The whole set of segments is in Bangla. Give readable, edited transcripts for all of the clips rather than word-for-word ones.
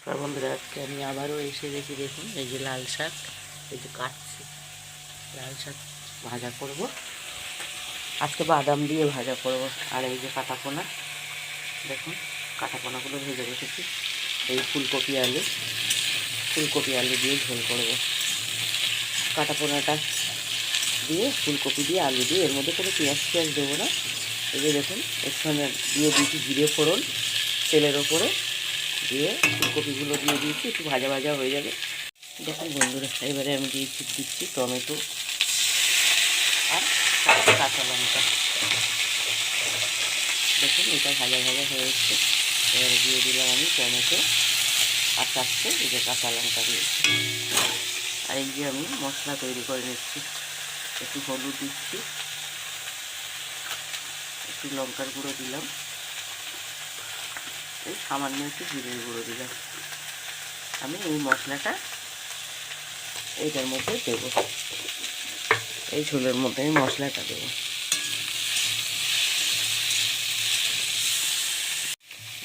আর বন্ধুরা আজকে আমি আবারও এসে গেছি। দেখুন এই যে লাল শাক, এই যে কাটছি লাল শাক ভাজা করব। আজকে বাদাম দিয়ে ভাজা করব। আর এই যে কাটাপোনা, দেখুন কাটাপোনাগুলো ভেজে রেখেছি। এই ফুলকপি আলু দিয়ে ঝোল করব। কাটাপোনাটা দিয়ে ফুলকপি দিয়ে আলু দিয়ে, এর মধ্যে কোনো পেঁয়াজ দেবো না। এই যে দেখুন এখানে দিয়ে দিয়েছি জিরে ফোড়ন তেলের ওপরে দিয়ে, ফুলকপিগুলো দিয়ে দিয়েছি, একটু ভাজা ভাজা হয়ে যাবে। দেখুন বন্ধুরা, এবারে আমি দিচ্ছি টমেটো আর কাঁচা লঙ্কা। দেখুন এটা ভাজা ভাজা হয়ে এসছে। এবারে দিয়ে দিলাম আমি টমেটো আর এই যে কাঁচা লঙ্কা দিয়েছি। আর এই যে আমি মশলা তৈরি করে নিচ্ছি। একটু হলুদ দিচ্ছি, একটু লঙ্কার গুঁড়ো দিলাম, এই সামান্য একটু জিরের গুঁড়ো দিলাম। আমি এই মশলাটা এইটার মধ্যে দেবো, এই ঝোলের মধ্যে আমি মশলাটা দেবো।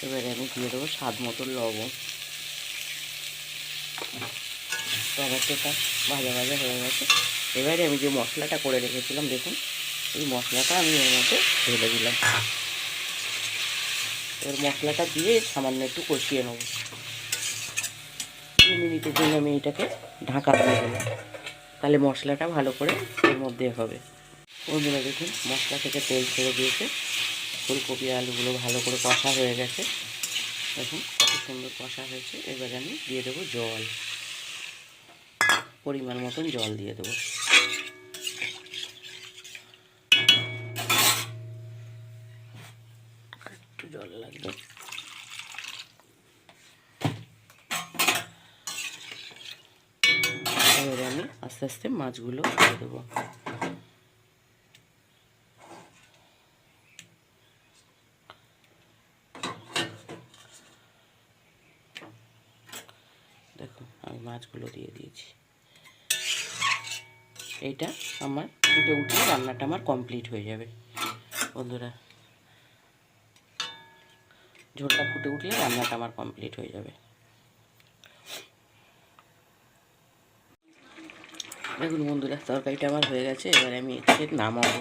এবারে আমি দিয়ে দেবো স্বাদ মতো লবণ। টমেটোটা ভাজা ভাজা হয়ে গেছে। এবারে আমি যে মশলাটা করে রেখেছিলাম, দেখুন এই মশলাটা আমি এর মধ্যে ঢেলে দিলাম। এবার মশলাটা দিয়ে সামান্য একটু কষিয়ে নেব। 2 মিনিটের জন্য আমি এটাকে ঢাকা দিয়ে দিলাম, তাহলে মশলাটা ভালো করে এর মধ্যে হবে। বন্ধুরা দেখুন মশলা থেকে তেল ছেড়ে দিয়েছে, ফুলকপি আলুগুলো ভালো করে কষা হয়ে গেছে। দেখুন কত সুন্দর কষা হয়েছে। এবারে আমি দিয়ে দেবো জল, পরিমাণ মতন জল দিয়ে দেবো। একটু জল লাগবে। এবারে আমি আস্তে আস্তে মাছগুলো দিয়ে দেবো। দেখুন আমি মাছগুলো দিয়ে দিয়েছি। এইটা আমার ফুটে উঠলে রান্নাটা আমার কমপ্লিট হয়ে যাবে। বন্ধুরা ঝোলটা ফুটে উঠলে রান্নাটা আমার কমপ্লিট হয়ে যাবে। দেখুন বন্ধুরা তরকারিটা আমার হয়ে গেছে। এবারে আমি এটাকে নামাবো।